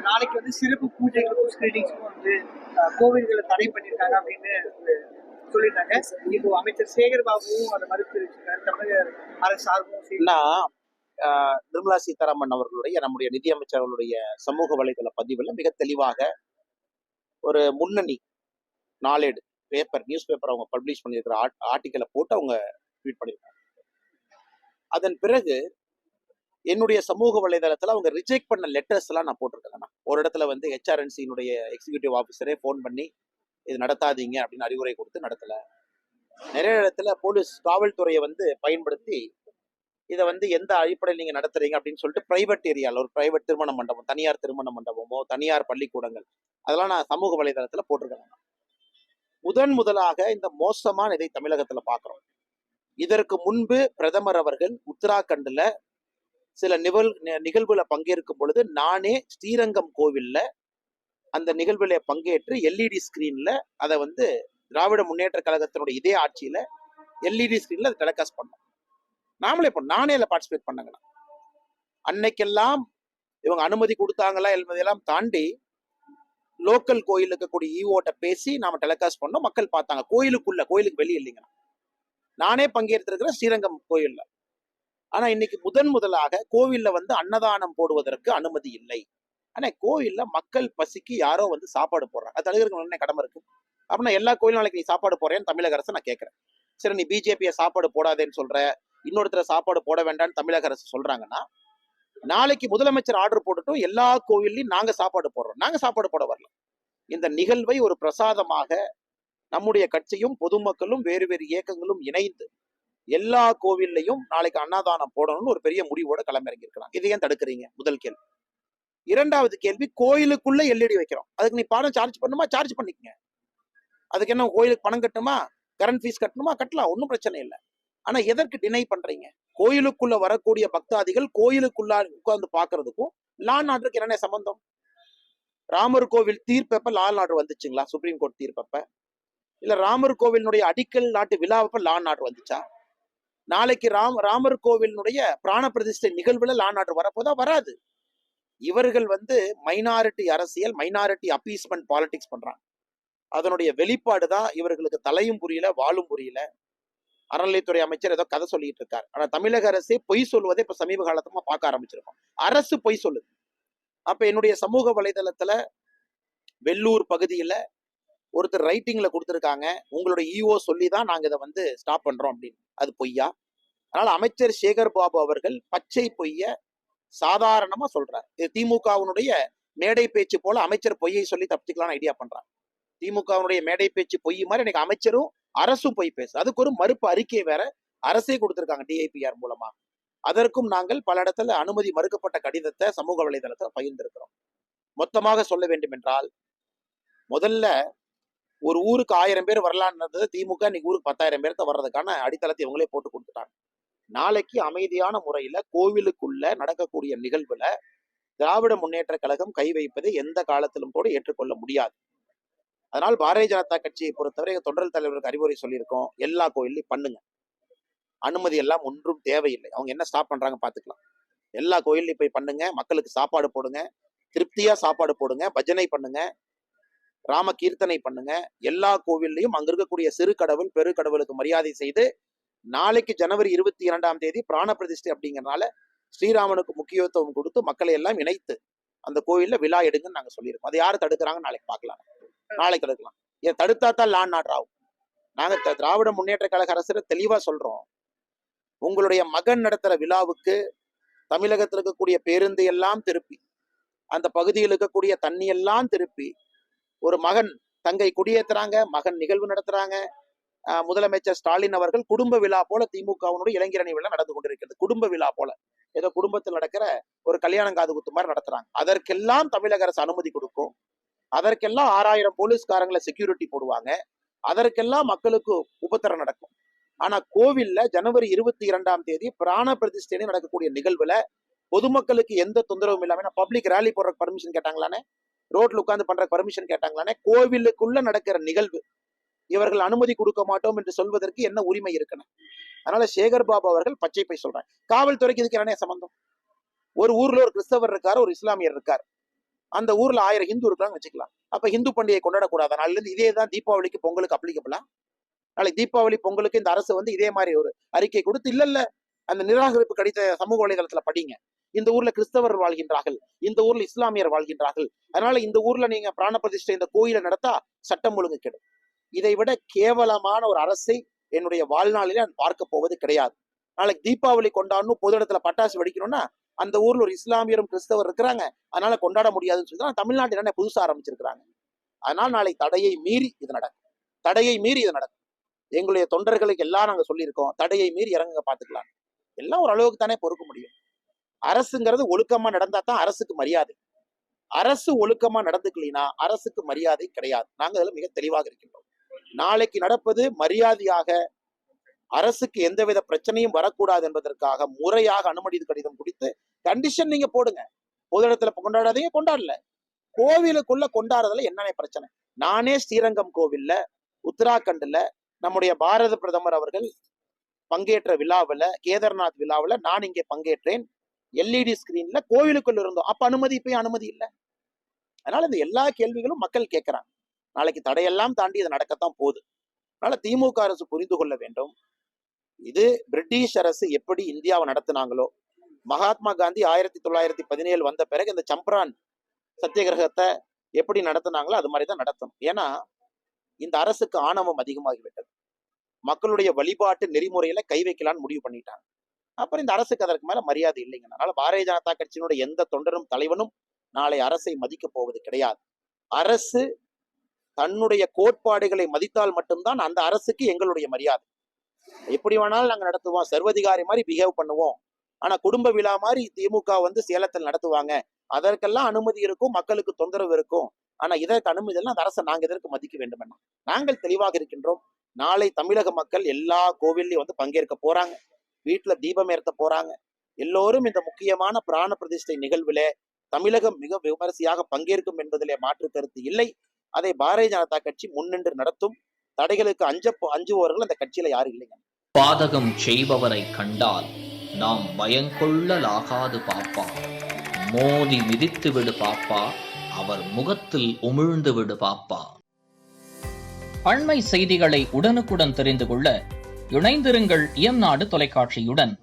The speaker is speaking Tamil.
நாளைக்கு வந்து சிறப்பு பூஜைகளுக்கும் ஸ்கிரீனிங்ஸ்க்கும் வந்து கோவில்களை தடை பண்ணியிருக்காங்க அப்படின்னு சொல்லியிருந்தாங்க. இப்போ அமைச்சர் சேகர் பாபுவும் அதை மறுத்து தெரிவிச்சிருக்காரு. தமிழக அரசு சார்பும் நிர்மலா சீதாராமன் அவர்களுடைய நம்முடைய நிதியமைச்சர் அவர்களுடைய சமூக வலைதள பதிவில் மிக தெளிவாக ஒரு முன்னணி நாளேடு நியூஸ் பேப்பர் அவங்க பப்ளிஷ் பண்ணியிருக்கிற ஆர்டிக்கலை போட்டு அவங்க ட்வீட் பண்ணியிருக்காங்க. அதன் பிறகு என்னுடைய சமூக வலைதளத்தில் அவங்க ரிஜெக்ட் பண்ண லெட்டர்ஸ் எல்லாம் நான் போட்டிருக்கேன். ஒரு இடத்துல வந்து ஹெச்ஆர்என்சியினுடைய எக்ஸிக்யூட்டிவ் ஆஃபீஸரே ஃபோன் பண்ணி இது நடத்தாதீங்க அப்படின்னு அறிவுரை கொடுத்து நடத்தல. நிறைய இடத்துல போலீஸ் காவல்துறையை வந்து பயன்படுத்தி இதை வந்து எந்த அடிப்படையில் நீங்க நடத்துறீங்க அப்படின்னு சொல்லிட்டு பிரைவேட் ஏரியாவில் ஒரு பிரைவேட் திருமண மண்டபம், தனியார் திருமண மண்டபமோ தனியார் பள்ளிக்கூடங்கள் அதெல்லாம் நான் சமூக வலைதளத்துல போட்டிருக்கேன். முதலாக இந்த மோசமான இதை தமிழகத்துல பாக்குறோம். இதற்கு முன்பு பிரதமர் அவர்கள் உத்தராகண்ட்ல சில நிகழ்வுல பங்கேற்கும் பொழுது நானே ஸ்ரீரங்கம் கோவில்ல அந்த நிகழ்வுல பங்கேற்று எல்இடி ஸ்கிரீன்ல அதை வந்து திராவிட முன்னேற்ற கழகத்தினுடைய இதே ஆட்சியில எல்இடி ஸ்கிரீன்ல அதை டெலிகாஸ்ட் பண்ணோம். நானே அதில் பார்ட்டிசிபேட் பண்ணங்கண்ணா. அன்னைக்கெல்லாம் இவங்க அனுமதி கொடுத்தாங்களா என்பதையெல்லாம் தாண்டி லோக்கல் கோயில் இருக்கக்கூடிய ஈவோட்ட பேசி நாம டெலிகாஸ்ட் பண்ணோம். மக்கள் பார்த்தாங்க. கோயிலுக்கு வெளியே இல்லைங்கண்ணா. நானே பங்கேற்றிருக்கிறேன் ஸ்ரீரங்கம் கோயில்ல. ஆனா இன்னைக்கு முதலாக கோவில்ல வந்து அன்னதானம் போடுவதற்கு அனுமதி இல்லை. ஆனா கோவில்ல மக்கள் பசிக்கு யாரோ வந்து சாப்பாடு போடுறாங்க. அது தடுக்கிறதுக்கு என்ன கடமை இருக்கு? அப்படின்னா எல்லா கோயிலும் நாளைக்கு நீ சாப்பாடு போறேன்னு தமிழக அரசு நான் கேட்கிறேன். சரி, நீ பிஜேபியை சாப்பாடு போடாதேன்னு சொல்ற, இன்னொருத்தர் சாப்பாடு போட வேண்டாம்னு தமிழக அரசு சொல்றாங்கன்னா, நாளைக்கு முதலமைச்சர் ஆர்டர் போட்டுட்டும் எல்லா கோவில்லையும் நாங்க சாப்பாடு போடுறோம். நாங்க சாப்பாடு போட வரல. இந்த நிகழ்வை ஒரு பிரசாதமாக நம்முடைய கட்சியும் பொதுமக்களும் வேறு வேறு இயக்கங்களும் இணைந்து எல்லா கோவில்லையும் நாளைக்கு அன்னதானம் போடணும்னு ஒரு பெரிய முடிவோட களமிறங்கி இருக்கிறாங்க. இதை ஏன் தடுக்கிறீங்க? முதல் கேள்வி. இரண்டாவது கேள்வி, கோயிலுக்குள்ள எல்இடி வைக்கிறோம். அதுக்கு நீ பணம் சார்ஜ் பண்ணுமா? சார்ஜ் பண்ணிக்கங்க. அதுக்கு என்ன கோயிலுக்கு பணம் கட்டணுமா? கரண்ட் ஃபீஸ் கட்டணுமா? கட்டலாம், ஒன்றும் பிரச்சனை இல்லை. ஆனா எதற்கு டினை பண்றீங்க? கோயிலுக்குள்ள வரக்கூடிய பக்தாதிகள் கோயிலுக்குள்ள உட்கார்ந்து பாக்குறதுக்கும் லா அண்ட் ஆர்டருக்கு என்ன சம்பந்தம்? ராமர் கோவில் தீர்ப்பப்ப லா அண்ட் ஆர்டர் வந்துச்சுங்களா? சுப்ரீம் கோர்ட் தீர்ப்பப்ப? இல்ல ராமர் கோவிலினுடைய அடிக்கல் நாட்டு விழாவப்ப லா அண்ட் ஆர்டர் வந்துச்சா? நாளைக்கு ராமர் கோவிலினுடைய பிராண பிரதிஷ்டை நிகழ்வுல லா அண்ட் ஆர்டர் வரப்போதா? வராது. இவர்கள் வந்து மைனாரிட்டி அரசியல், மைனாரிட்டி அப்பீஸ்மெண்ட் பாலிடிக்ஸ் பண்றாங்க. அதனுடைய வெளிப்பாடு தான் இவர்களுக்கு தலையும் புரியல, வாழும் புரியல. அறநிலையத்துறை அமைச்சர் ஏதோ கதை சொல்லிட்டு இருக்காரு. ஆனா தமிழக அரசே பொய் சொல்வதை இப்ப சமீப காலத்துமா பார்க்க ஆரம்பிச்சிருக்கோம். அரசு பொய் சொல்லுது. அப்ப என்னுடைய சமூக வலைதளத்துல வெள்ளூர் பகுதியில ஒருத்தர் ரைட்டிங்ல கொடுத்திருக்காங்க, உங்களுடைய இஓ சொல்லிதான் நாங்க இதை வந்து ஸ்டாப் பண்றோம் அப்படின்னு. அது பொய்யா? அதனால அமைச்சர் சேகர் பாபு அவர்கள் பச்சை பொய்ய சாதாரணமா சொல்றாரு. இது திமுகவினுடைய மேடை பேச்சு போல அமைச்சர் பொய்யை சொல்லி தப்பிச்சுக்கலாம்னு ஐடியா பண்றாங்க. திமுகவினுடைய மேடை பேச்சு பொய் மாதிரி எனக்கு அமைச்சரும் அரசும் பொய் பேசு. அதுக்கு ஒரு மறுப்பு அறிக்கை வேற அரசே கொடுத்திருக்காங்க டிஐபிஆர் மூலமா. அதற்கும் நாங்கள் பல இடத்துல அனுமதி மறுக்கப்பட்ட கடிதத்தை சமூக வலைதளத்தில் பகிர்ந்திருக்கிறோம். மொத்தமாக சொல்ல வேண்டும் என்றால், முதல்ல ஒரு ஊருக்கு 1000 பேர் வரலான்னு திமுக இன்னைக்கு ஊருக்கு 10,000 பேர்த்த வர்றதுக்கான அடித்தளத்தை இவங்களே போட்டு கொடுத்துட்டாங்க. நாளைக்கு அமைதியான முறையில கோவிலுக்குள்ள நடக்கக்கூடிய நிகழ்வுல திராவிட முன்னேற்ற கழகம் கை வைப்பதை எந்த காலத்திலும் கூட ஏற்றுக்கொள்ள முடியாது. அதனால் பாரதிய ஜனதா கட்சியை பொறுத்தவரை தொண்டர் தலைவருக்கு அறிவுரை சொல்லியிருக்கோம், எல்லா கோயிலையும் பண்ணுங்க, அனுமதி எல்லாம் ஒன்றும் தேவையில்லை. அவங்க என்ன ஸ்டாப் பண்றாங்க பாத்துக்கலாம். எல்லா கோயிலையும் போய் பண்ணுங்க, மக்களுக்கு சாப்பாடு போடுங்க, திருப்தியா சாப்பாடு போடுங்க, பஜனை பண்ணுங்க, ராம கீர்த்தனை பண்ணுங்க. எல்லா கோவில்லையும் அங்க இருக்கக்கூடிய சிறு கடவுள் பெரு கடவுளுக்கு மரியாதை செய்து, நாளைக்கு ஜனவரி 22ஆம் தேதி பிராண பிரதிஷ்டை அப்படிங்கறதுனால ஸ்ரீராமனுக்கு முக்கியத்துவம் கொடுத்து மக்களை எல்லாம் இணைத்து அந்த கோயில்ல விழா எடுங்கன்னு நாங்க சொல்லியிருக்கோம். அதை யாரு தடுக்கிறாங்கன்னு நாளைக்கு பார்க்கலாம். நாளைக்கு தடுக்கலாம். இதை தடுத்தா தான் லா அண்ட் ஆர்டர் ஆகும். நாங்க திராவிட முன்னேற்ற கழக அரசு தெளிவா சொல்றோம், உங்களுடைய மகன் நடத்துற விழாவுக்கு தமிழகத்தில் இருக்கக்கூடிய பேருந்து எல்லாம் திருப்பி, அந்த பகுதியில் இருக்கக்கூடிய தண்ணி எல்லாம் திருப்பி, ஒரு மகன் தங்கை குடியேற்றுறாங்க, மகன் நிகழ்வு நடத்துறாங்க. முதலமைச்சர் ஸ்டாலின் அவர்கள் குடும்ப விழா போல திமுகவினுடைய இளைஞரணி விழா நடந்து கொண்டிருக்கிறது. குடும்ப விழா போல ஏதோ குடும்பத்தில் நடக்கிற ஒரு கல்யாணம் காது குத்து மாதிரி நடத்துறாங்க. அதற்கெல்லாம் தமிழக அரசு அனுமதி கொடுக்கும். அதற்கெல்லாம் 6000 போலீஸ்காரங்களை செக்யூரிட்டி போடுவாங்க. அதற்கெல்லாம் மக்களுக்கு உபத்திரம் நடக்கும். ஆனா கோவில்ல ஜனவரி 22ஆம் தேதி பிராண பிரதிஷ்டை நடக்கக்கூடிய நிகழ்வுல பொதுமக்களுக்கு எந்த தொந்தரவும் இல்லாம பப்ளிக் ரேலி போடுற பர்மிஷன் கேட்டாங்களானே, ரோட்ல உட்கார்ந்து பண்ற பர்மிஷன் கேட்டாங்களானே, கோவிலுக்குள்ள நடக்கிற நிகழ்வு இவர்கள் அனுமதி கொடுக்க மாட்டோம் என்று சொல்வதற்கு என்ன உரிமை இருக்கணும்? அதனால சேகர் பாபு அவர்கள் பச்சை பை சொல்றாங்க. காவல்துறைக்கு இதுக்கு என்ன சம்பந்தம்? ஒரு ஊர்ல ஒரு கிறிஸ்தவர் இருக்காரு, ஒரு இஸ்லாமியர் இருக்காரு. அந்த ஊர்ல 1000 ஹிந்து இருக்காங்க வச்சுக்கலாம். அப்ப ஹிந்து பண்டிகை கொண்டாடக்கூடாது. நாளில இருந்து இதே தான் தீபாவளிக்கு பொங்கலுக்கு அப்ளிகபிளா? நாளைக்கு தீபாவளி பொங்கலுக்கு இந்த அரசு வந்து இதே மாதிரி ஒரு அறிக்கை கொடுத்து இல்ல அந்த நிராகரிப்பு கடித சமூக வலைதளத்துல படிங்க. இந்த ஊர்ல கிறிஸ்தவர்கள் வாழ்கின்றார்கள், இந்த ஊர்ல இஸ்லாமியர் வாழ்கின்றார்கள், அதனால இந்த ஊர்ல நீங்க பிராண பிரதிஷ்டை இந்த கோயிலை நடத்தா சட்டம் ஒழுங்கு கெடும். இதை விட கேவலமான ஒரு அரசை என்னுடைய வாழ்நாளில நான் பார்க்க போவது கிடையாது. நாளைக்கு தீபாவளி கொண்டாடணும், பொது இடத்துல பட்டாசு வெடிக்கணும்னா அந்த ஊர்ல ஒரு இஸ்லாமியரும் கிறிஸ்தவர் இருக்கிறாங்க, அதனால கொண்டாட முடியாதுன்னு சொல்லி தமிழ்நாட்டில் என்ன புதுசா ஆரம்பிச்சிருக்கிறாங்க. அதனால நாளை தடையை மீறி இது நடக்கும், தடையை மீறி இது நடக்கும். எங்களுடைய தொண்டர்களுக்கு எல்லாம் நாங்க சொல்லியிருக்கோம், தடையை மீறி இறங்குங்க பாத்துக்கலாம். எல்லாம் ஒரு அளவுக்கு தானே பொறுக்க முடியும். அரசுங்கிறது ஒழுக்கமா நடந்தா தான் அரசுக்கு மரியாதை. அரசு ஒழுக்கமா நடந்துக்கலினா அரசுக்கு மரியாதை கிடையாது. நாங்க அதுல மிக தெளிவாக இருக்கின்றோம். நாளைக்கு நடப்பது மரியாதையாக, அரசுக்கு எந்தவித பிரச்சனையும் வரக்கூடாது என்பதற்காக முறையாக அனுமதி கடிதம் கொடுத்து கண்டிஷன் நீங்க போடுங்க. பொது இடத்துல கொண்டாடாதீங்க, கொண்டாடல. கோவிலுக்குள்ள கொண்டாடுறதுல என்னென்ன பிரச்சனை? நானே ஸ்ரீரங்கம் கோவில்ல, உத்தராகண்ட்ல நம்முடைய பாரத பிரதமர் அவர்கள் பங்கேற்ற விழாவில், கேதார்நாத் விழாவில் நான் இங்கே பங்கேற்றேன். எல்இடி ஸ்கிரீன்ல கோவிலுக்குள்ள இருந்தோம். அப்ப அனுமதி, இப்ப அனுமதி இல்லை. அதனால இந்த எல்லா கேள்விகளும் மக்கள் கேட்கிறாங்க. நாளைக்கு தடையெல்லாம் தாண்டி இது நடக்கத்தான் போகுது. அதனால திமுக அரசு புரிந்து கொள்ள வேண்டும். இது பிரிட்டிஷ் அரசு எப்படி இந்தியாவை நடத்தினாங்களோ, மகாத்மா காந்தி 1917 வந்த பிறகு இந்த சம்பரான் சத்தியகிரகத்தை எப்படி நடத்தினாங்களோ அது மாதிரிதான் நடத்தணும். ஏன்னா இந்த அரசுக்கு ஆணவம் அதிகமாகிவிட்டது. மக்களுடைய வழிபாட்டு நெறிமுறையில கை வைக்கலான்னு முடிவு பண்ணிட்டாங்க. அப்புறம் இந்த அரசுக்கு அதற்கு மேல மரியாதை இல்லைங்க. அதனால பாரதிய ஜனதா கட்சியினுடைய எந்த தொண்டரும் தலைவனும் நாளை அரசை மதிக்க போவது கிடையாது. அரசு தன்னுடைய கோட்பாடுகளை மதித்தால் மட்டும்தான் அந்த அரசுக்கு எங்களுடைய மரியாதை. எப்படி வேணாலும் நாங்க நடத்துவோம், சர்வதிகாரி மாதிரி பிஹேவ் பண்ணுவோம். ஆனா குடும்ப விழா மாதிரி திமுக வந்து சேலத்தில் நடத்துவாங்க, அதற்கெல்லாம் அனுமதி இருக்கும், மக்களுக்கு தொந்தரவு இருக்கும். ஆனா இதற்கு அனுமதி எல்லாம் அந்த அரசை நாங்க எதற்கு மதிக்க வேண்டும் என நாங்கள் தெளிவாக இருக்கின்றோம். நாளை தமிழக மக்கள் எல்லா கோவில்லையும் வந்து பங்கேற்க போறாங்க, வீட்டுல தீபம் ஏற்ற போறாங்க. எல்லோரும் இந்த முக்கியமான பிராண பிரதிஷ்டை நிகழ்வுல தமிழகம் மிக விமரிசையாக பங்கேற்கும் என்பதிலே மாற்று கருத்து இல்லை. அதை பாரதிய ஜனதா கட்சி முன்னின்று நடத்தும். தடைகளுக்கு அஞ்சுபவர்கள் அந்த கட்சியில யாரும் இல்லைங்க. பாதகம் செய்பவரை கண்டால் நாம் பயங்கொள்ளலாகாது பாப்பா, மோதி மிதித்து விடு பாப்பா, அவர் முகத்தில் உமிழ்ந்து விடு பாப்பா. அண்மை செய்திகளை உடனுக்குடன் தெரிந்து கொள்ள இணைந்திருங்கள் இயம்நாடு தொலைக்காட்சியுடன்.